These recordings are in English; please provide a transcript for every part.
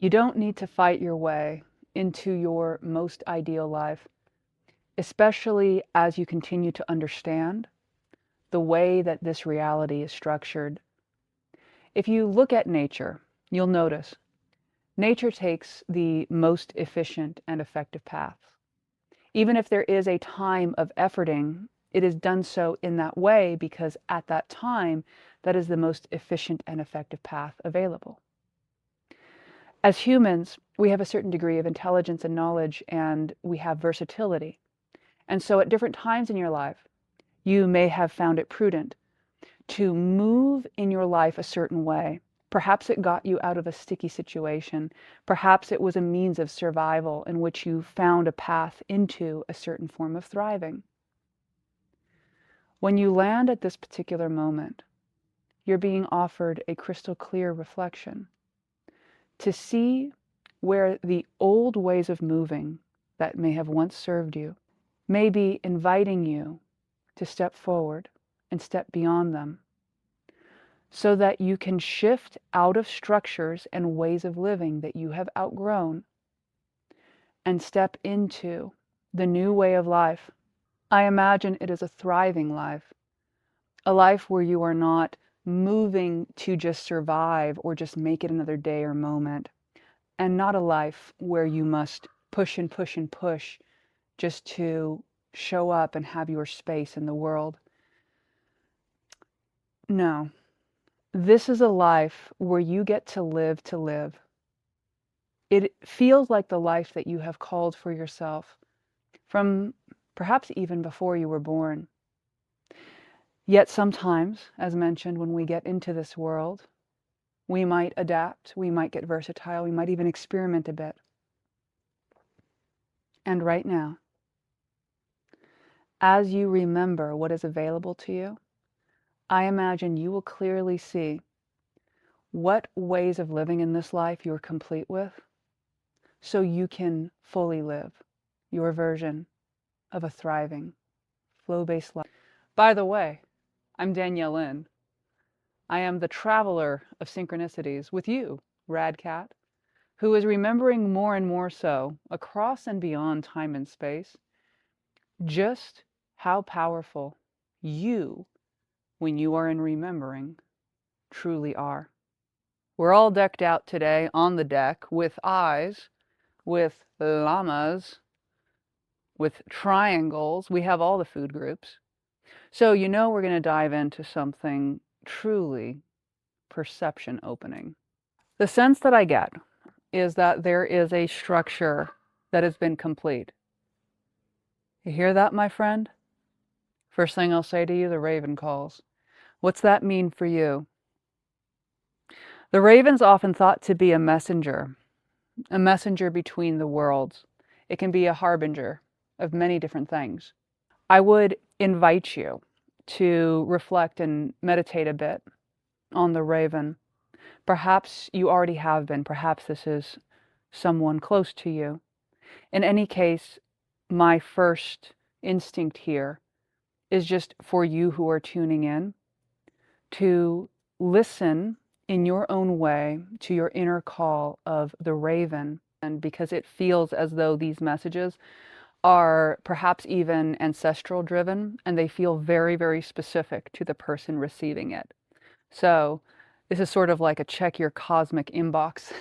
You don't need to fight your way into your most ideal life, especially as you continue to understand the way that this reality is structured. If you look at nature, you'll notice nature takes the most efficient and effective paths. Even if there is a time of efforting, it is done so in that way because at that time, that is the most efficient and effective path available. As humans, we have a certain degree of intelligence and knowledge, and we have versatility. And so at different times in your life, you may have found it prudent to move in your life a certain way. Perhaps it got you out of a sticky situation. Perhaps it was a means of survival in which you found a path into a certain form of thriving. When you land at this particular moment, you're being offered a crystal clear reflection to see where the old ways of moving that may have once served you may be inviting you to step forward and step beyond them, so that you can shift out of structures and ways of living that you have outgrown and step into the new way of life. I imagine it is a thriving life, a life where you are not moving to just survive or just make it another day or moment, and not a life where you must push and push and push just to show up and have your space in the world. No, this is a life where you get to live to live. It feels like the life that you have called for yourself from perhaps even before you were born. Yet sometimes, as mentioned, when we get into this world, we might adapt, we might get versatile, we might even experiment a bit. And right now, as you remember what is available to you, I imagine you will clearly see what ways of living in this life you're complete with, so you can fully live your version of a thriving, flow-based life. By the way, I'm Danielle Lynn. I am the traveler of synchronicities with you, Rad Cat, who is remembering more and more so, across and beyond time and space, just how powerful you, when you are in remembering, truly are. We're all decked out today on the deck with eyes, with llamas, with triangles. We have all the food groups. So you know we're going to dive into something truly perception opening. The sense that I get is that there is a structure that has been complete. You hear that, my friend? First thing I'll say to you, the raven calls. What's that mean for you? The raven's often thought to be a messenger between the worlds. It can be a harbinger of many different things. I would invite you to reflect and meditate a bit on the raven. Perhaps you already have been. Perhaps this is someone close to you. In any case, my first instinct here is just for you who are tuning in to listen in your own way to your inner call of the raven, and because it feels as though these messages are perhaps even ancestral driven, and they feel very, very specific to the person receiving it. So this is sort of like a check your cosmic inbox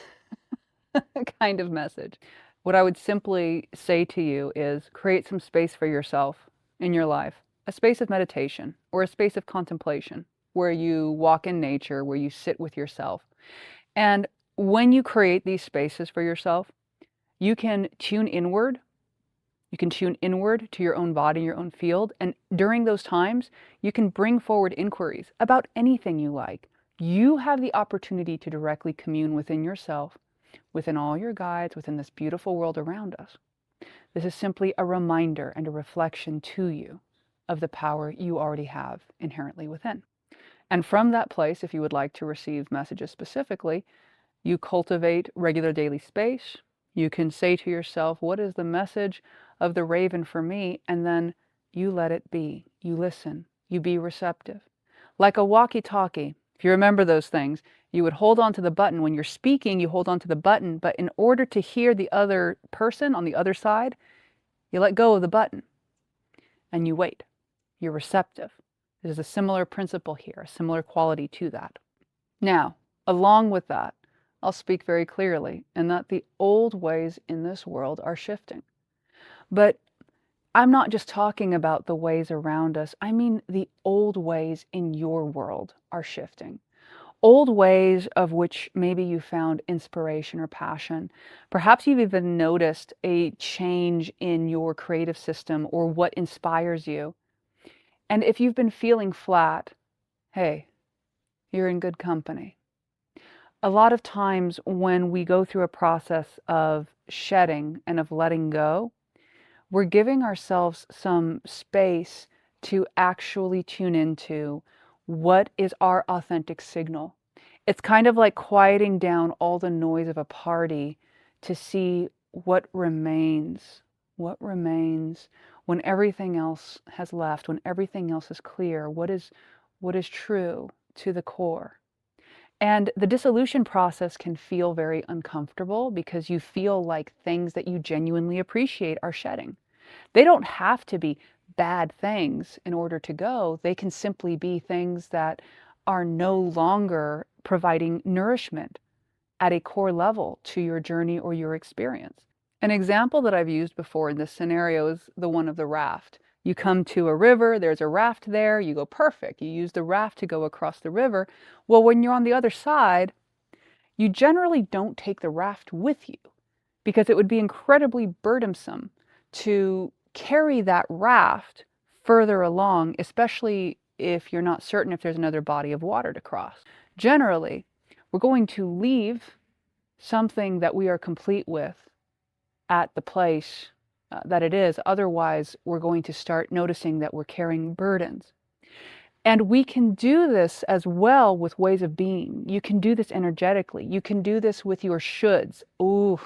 kind of message. What I would simply say to you is create some space for yourself in your life, a space of meditation or a space of contemplation where you walk in nature, where you sit with yourself. And when you create these spaces for yourself, you can tune inward. You can tune inward to your own body, your own field. And during those times, you can bring forward inquiries about anything you like. You have the opportunity to directly commune within yourself, within all your guides, within this beautiful world around us. This is simply a reminder and a reflection to you of the power you already have inherently within. And from that place, if you would like to receive messages specifically, you cultivate regular daily space. You can say to yourself, what is the message of the raven for me? And then you let it be. You listen. You be receptive. Like a walkie-talkie. If you remember those things, You would hold on to the button. When you're speaking, you hold on to the button, but in order to hear the other person on the other side, you let go of the button and you wait. You're receptive. There's a similar principle here, a similar quality to that. Now, along with that, I'll speak very clearly in that the old ways in this world are shifting. But I'm not just talking about the ways around us. I mean, the old ways in your world are shifting. Old ways of which maybe you found inspiration or passion. Perhaps you've even noticed a change in your creative system or what inspires you. And if you've been feeling flat, hey, you're in good company. A lot of times when we go through a process of shedding and of letting go, we're giving ourselves some space to actually tune into what is our authentic signal. It's kind of like quieting down all the noise of a party to see what remains when everything else has left, when everything else is clear, what is true to the core. And the dissolution process can feel very uncomfortable because you feel like things that you genuinely appreciate are shedding. They don't have to be bad things in order to go. They can simply be things that are no longer providing nourishment at a core level to your journey or your experience. An example that I've used before in this scenario is the one of the raft. You come to a river, there's a raft there, you go, perfect. You use the raft to go across the river. Well, when you're on the other side, you generally don't take the raft with you because it would be incredibly burdensome to carry that raft further along, especially if you're not certain if there's another body of water to cross. Generally, we're going to leave something that we are complete with at the place that it is. Otherwise, we're going to start noticing that we're carrying burdens. And we can do this as well with ways of being. You can do this energetically. You can do this with your shoulds. Ooh,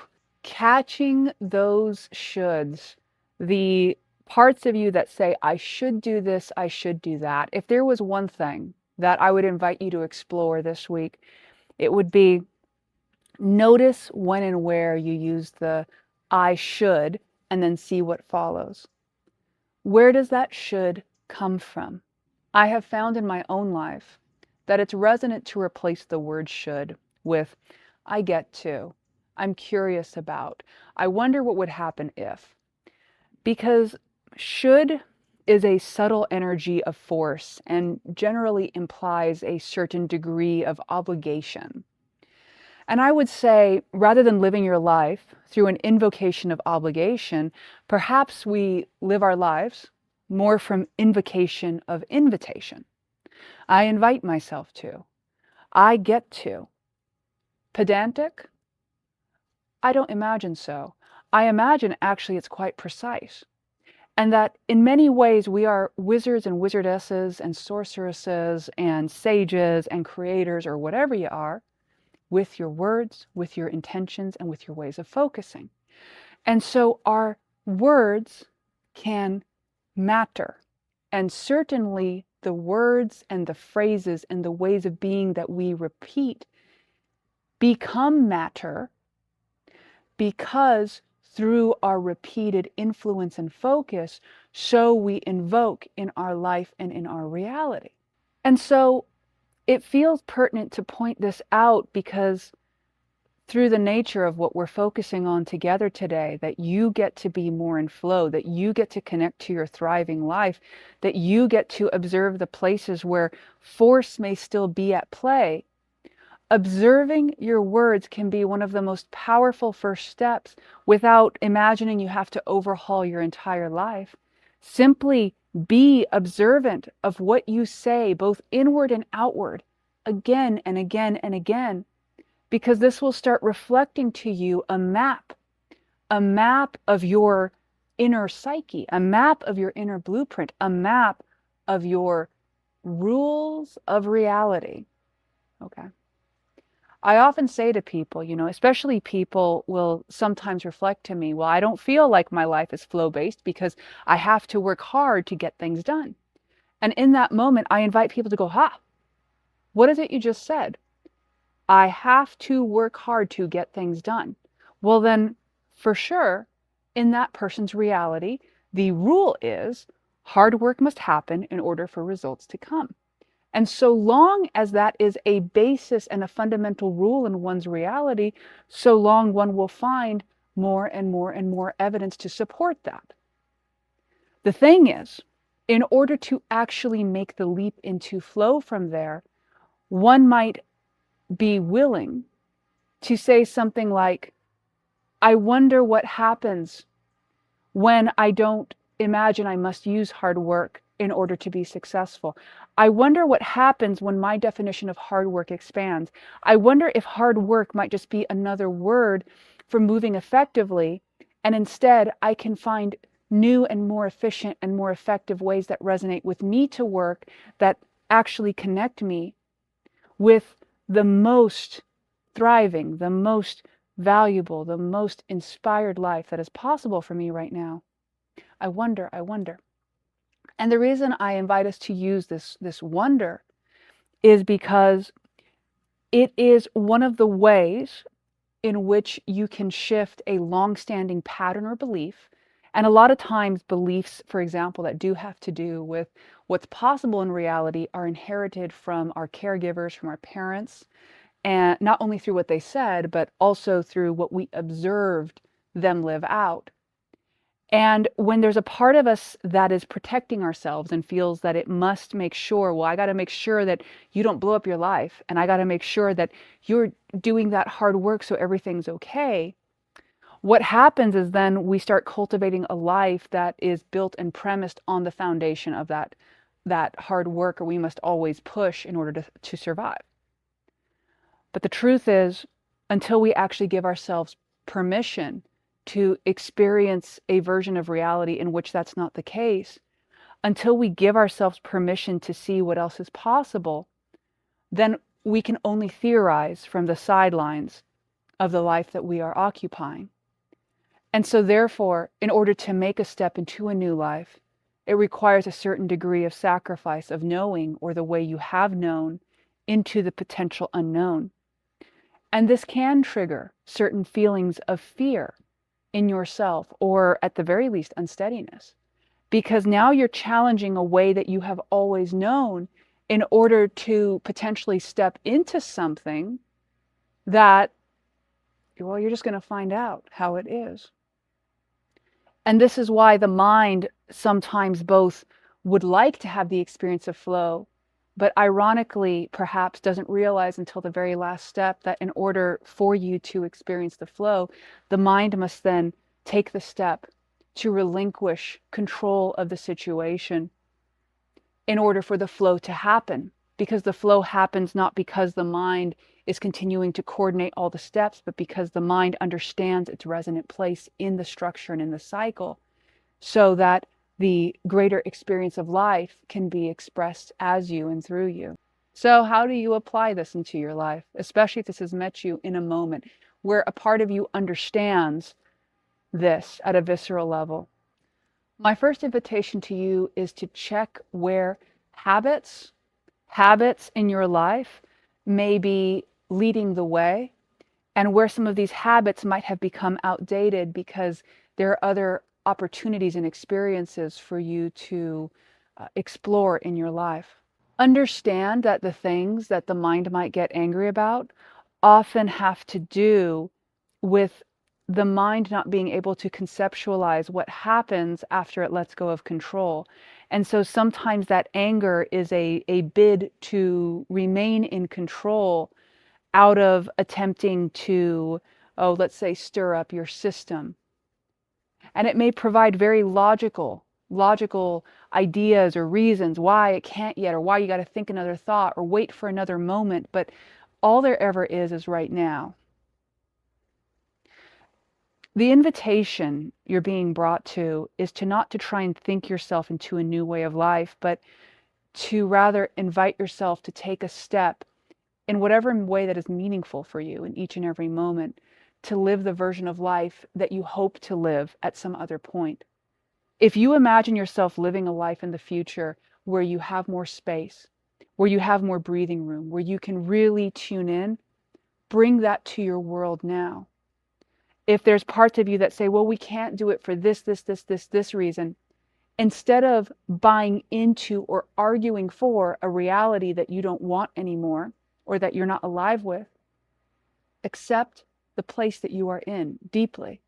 catching those shoulds, the parts of you that say, I should do this, I should do that. If there was one thing that I would invite you to explore this week, it would be notice when and where you use the I should and then see what follows. Where does that should come from? I have found in my own life that it's resonant to replace the word should with I get to, I'm curious about, I wonder what would happen if. Because should is a subtle energy of force and generally implies a certain degree of obligation. And I would say, rather than living your life through an invocation of obligation, perhaps we live our lives more from invocation of invitation. I invite myself to. I get to. Pedantic? I don't imagine so. I imagine actually it's quite precise. And that in many ways we are wizards and wizardesses and sorceresses and sages and creators or whatever you are, with your words, with your intentions, and with your ways of focusing. And so our words can matter. And certainly the words and the phrases and the ways of being that we repeat become matter because through our repeated influence and focus, so we invoke in our life and in our reality. And so it feels pertinent to point this out because through the nature of what we're focusing on together today, that you get to be more in flow, that you get to connect to your thriving life, that you get to observe the places where force may still be at play. Observing your words can be one of the most powerful first steps without imagining you have to overhaul your entire life. Simply be observant of what you say, both inward and outward, again and again and again, because this will start reflecting to you a map of your inner psyche, a map of your inner blueprint, a map of your rules of reality. Okay. I often say to people, especially people will sometimes reflect to me, well, I don't feel like my life is flow-based because I have to work hard to get things done. And in that moment, I invite people to go, what is it you just said? I have to work hard to get things done. Well, then, for sure, in that person's reality, the rule is hard work must happen in order for results to come. And so long as that is a basis and a fundamental rule in one's reality, so long one will find more and more and more evidence to support that. The thing is, in order to actually make the leap into flow from there, one might be willing to say something like, I wonder what happens when I don't imagine I must use hard work in order to be successful. I wonder what happens when my definition of hard work expands. I wonder if hard work might just be another word for moving effectively, and instead I can find new and more efficient and more effective ways that resonate with me to work, that actually connect me with the most thriving, the most valuable, the most inspired life that is possible for me right now. I wonder, I wonder. And the reason I invite us to use this wonder is because it is one of the ways in which you can shift a long-standing pattern or belief. And a lot of times beliefs, for example, that do have to do with what's possible in reality are inherited from our caregivers, from our parents, and not only through what they said, but also through what we observed them live out. And when there's a part of us that is protecting ourselves and feels that it must make sure, well, I got to make sure that you don't blow up your life, and I got to make sure that you're doing that hard work so everything's okay. What happens is then we start cultivating a life that is built and premised on the foundation of that hard work, or we must always push in order to survive. But the truth is, until we actually give ourselves permission to experience a version of reality in which that's not the case, until we give ourselves permission to see what else is possible, then we can only theorize from the sidelines of the life that we are occupying. And so therefore, in order to make a step into a new life, it requires a certain degree of sacrifice of knowing, or the way you have known, into the potential unknown. And this can trigger certain feelings of fear in yourself, or at the very least, unsteadiness, because now you're challenging a way that you have always known in order to potentially step into something that, well, you're just going to find out how it is. And this is why the mind sometimes both would like to have the experience of flow, but ironically, perhaps doesn't realize until the very last step that in order for you to experience the flow, the mind must then take the step to relinquish control of the situation in order for the flow to happen. Because the flow happens not because the mind is continuing to coordinate all the steps, but because the mind understands its resonant place in the structure and in the cycle, so that the greater experience of life can be expressed as you and through you. So how do you apply this into your life, especially if this has met you in a moment where a part of you understands this at a visceral level? My first invitation to you is to check where habits in your life may be leading the way, and where some of these habits might have become outdated because there are other opportunities and experiences for you to explore in your life. Understand that the things that the mind might get angry about often have to do with the mind not being able to conceptualize what happens after it lets go of control. And so sometimes that anger is a bid to remain in control out of attempting to, oh, let's say, stir up your system. And it may provide very logical ideas or reasons why it can't yet, or why you got to think another thought or wait for another moment. But all there ever is right now. The invitation you're being brought to is to not to try and think yourself into a new way of life, but to rather invite yourself to take a step in whatever way that is meaningful for you in each and every moment, to live the version of life that you hope to live at some other point. If you imagine yourself living a life in the future where you have more space, where you have more breathing room, where you can really tune in, bring that to your world now. If there's parts of you that say, well, we can't do it for this reason, instead of buying into or arguing for a reality that you don't want anymore or that you're not alive with, accept the place that you are in deeply.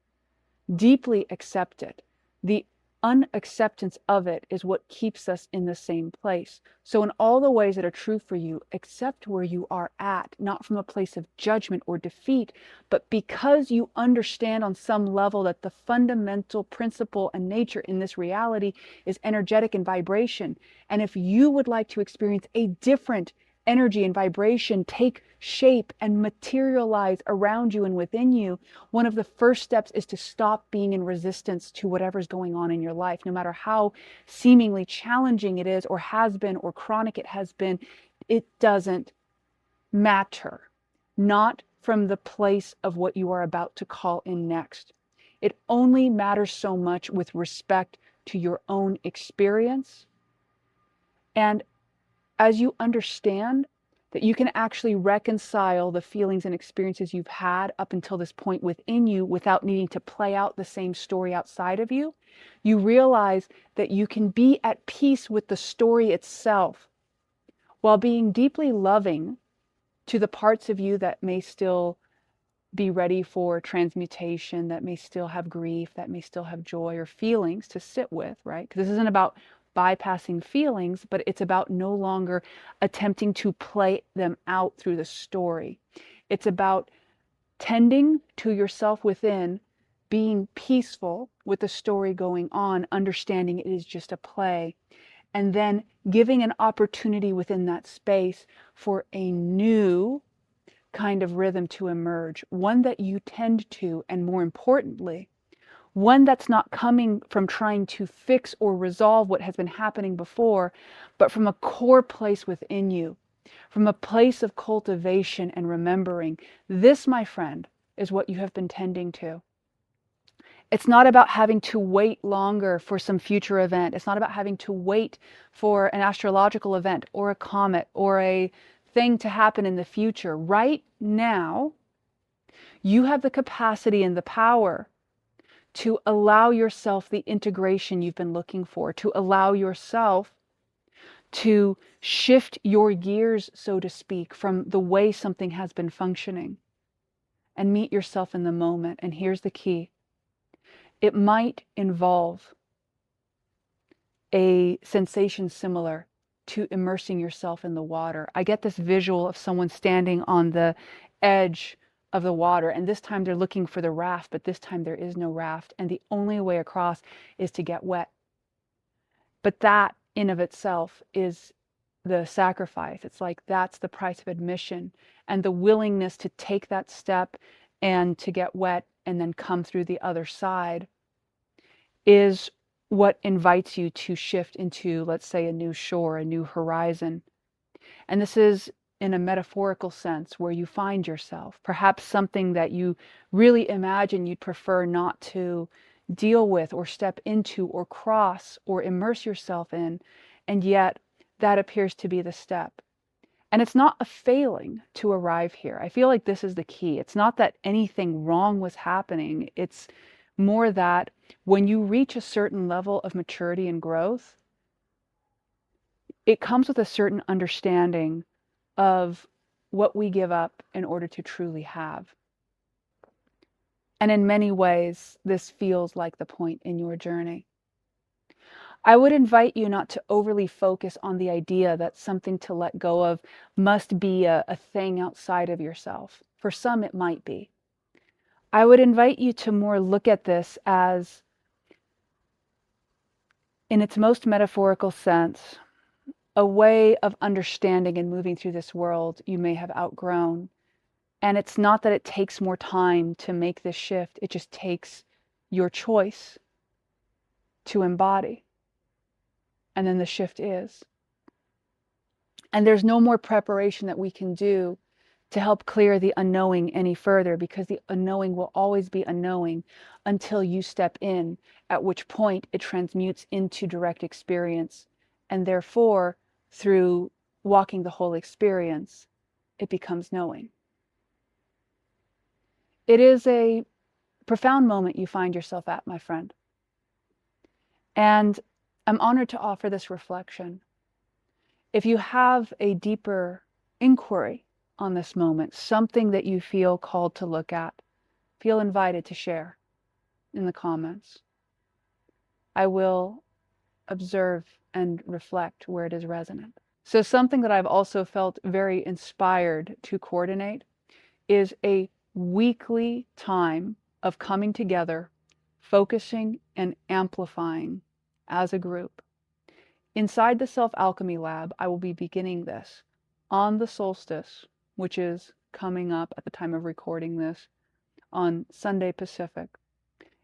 Deeply accept it. The unacceptance of it is what keeps us in the same place. So in all the ways that are true for you, accept where you are at, not from a place of judgment or defeat, but because you understand on some level that the fundamental principle and nature in this reality is energetic and vibration. And if you would like to experience a different energy and vibration take shape and materialize around you and within you, one of the first steps is to stop being in resistance to whatever's going on in your life, no matter how seemingly challenging it is or has been or chronic it has been. It doesn't matter. Not from the place of what you are about to call in next. It only matters so much with respect to your own experience. And as you understand that you can actually reconcile the feelings and experiences you've had up until this point within you without needing to play out the same story outside of you, you realize that you can be at peace with the story itself while being deeply loving to the parts of you that may still be ready for transmutation, that may still have grief, that may still have joy or feelings to sit with, right? Because this isn't about bypassing feelings, but it's about no longer attempting to play them out through the story. It's about tending to yourself within, being peaceful with the story going on, understanding it is just a play, and then giving an opportunity within that space for a new kind of rhythm to emerge, one that you tend to, and more importantly, one that's not coming from trying to fix or resolve what has been happening before, but from a core place within you, from a place of cultivation and remembering. This, my friend, is what you have been tending to. It's not about having to wait longer for some future event. It's not about having to wait for an astrological event or a comet or a thing to happen in the future. Right now, you have the capacity and the power to allow yourself the integration you've been looking for, to allow yourself to shift your gears, so to speak, from the way something has been functioning and meet yourself in the moment. And here's the key. It might involve a sensation similar to immersing yourself in the water. I get this visual of someone standing on the edge of the water, and this time they're looking for the raft, but this time there is no raft, and the only way across is to get wet. But that in of itself is the sacrifice. It's like that's the price of admission, and the willingness to take that step and to get wet and then come through the other side is what invites you to shift into, let's say, a new shore, a new horizon. And this is in a metaphorical sense where you find yourself, perhaps something that you really imagine you'd prefer not to deal with or step into or cross or immerse yourself in, and yet that appears to be the step. And it's not a failing to arrive here. I feel like this is the key. It's not that anything wrong was happening. It's more that when you reach a certain level of maturity and growth, it comes with a certain understanding of what we give up in order to truly have. And in many ways, this feels like the point in your journey. I would invite you not to overly focus on the idea that something to let go of must be a thing outside of yourself. For some, it might be. I would invite you to more look at this as, in its most metaphorical sense, a way of understanding and moving through this world you may have outgrown. And it's not that it takes more time to make this shift, it just takes your choice to embody. And then the shift is. And there's no more preparation that we can do to help clear the unknowing any further, because the unknowing will always be unknowing until you step in, at which point it transmutes into direct experience. And therefore, through walking the whole experience, it becomes knowing. It is a profound moment you find yourself at, my friend. And I'm honored to offer this reflection. If you have a deeper inquiry on this moment, something that you feel called to look at, feel invited to share in the comments. I will observe and reflect where it is resonant. So something that I've also felt very inspired to coordinate is a weekly time of coming together, focusing and amplifying as a group. Inside the Self-Alchemy Lab, I will be beginning this on the solstice, which is coming up at the time of recording this on Sunday Pacific.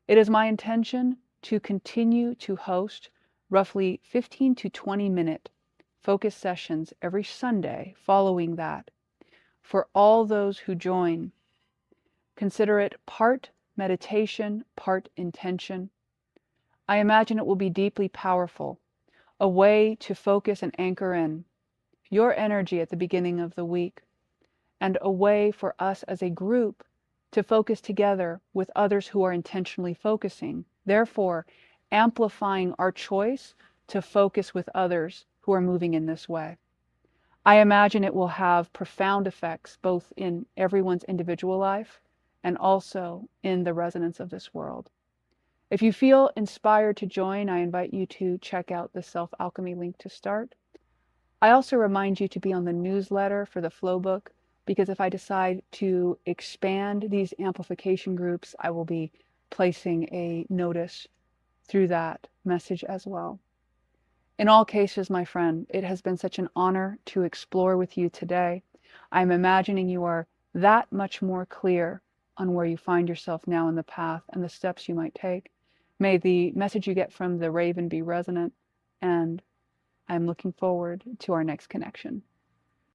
It is my intention to continue to host roughly 15 to 20-minute focus sessions every Sunday following that for all those who join. Consider it part meditation, part intention. I imagine it will be deeply powerful, a way to focus and anchor in your energy at the beginning of the week, and a way for us as a group to focus together with others who are intentionally focusing, therefore amplifying our choice to focus with others who are moving in this way. I imagine it will have profound effects both in everyone's individual life and also in the resonance of this world. If you feel inspired to join, I invite you to check out the Self-Alchemy link to start. I also remind you to be on the newsletter for the flow book, because if I decide to expand these amplification groups, I will be placing a notice through that message as well. In all cases, my friend, it has been such an honor to explore with you today. I'm imagining you are that much more clear on where you find yourself now in the path and the steps you might take. May the message you get from the Raven be resonant, and I'm looking forward to our next connection.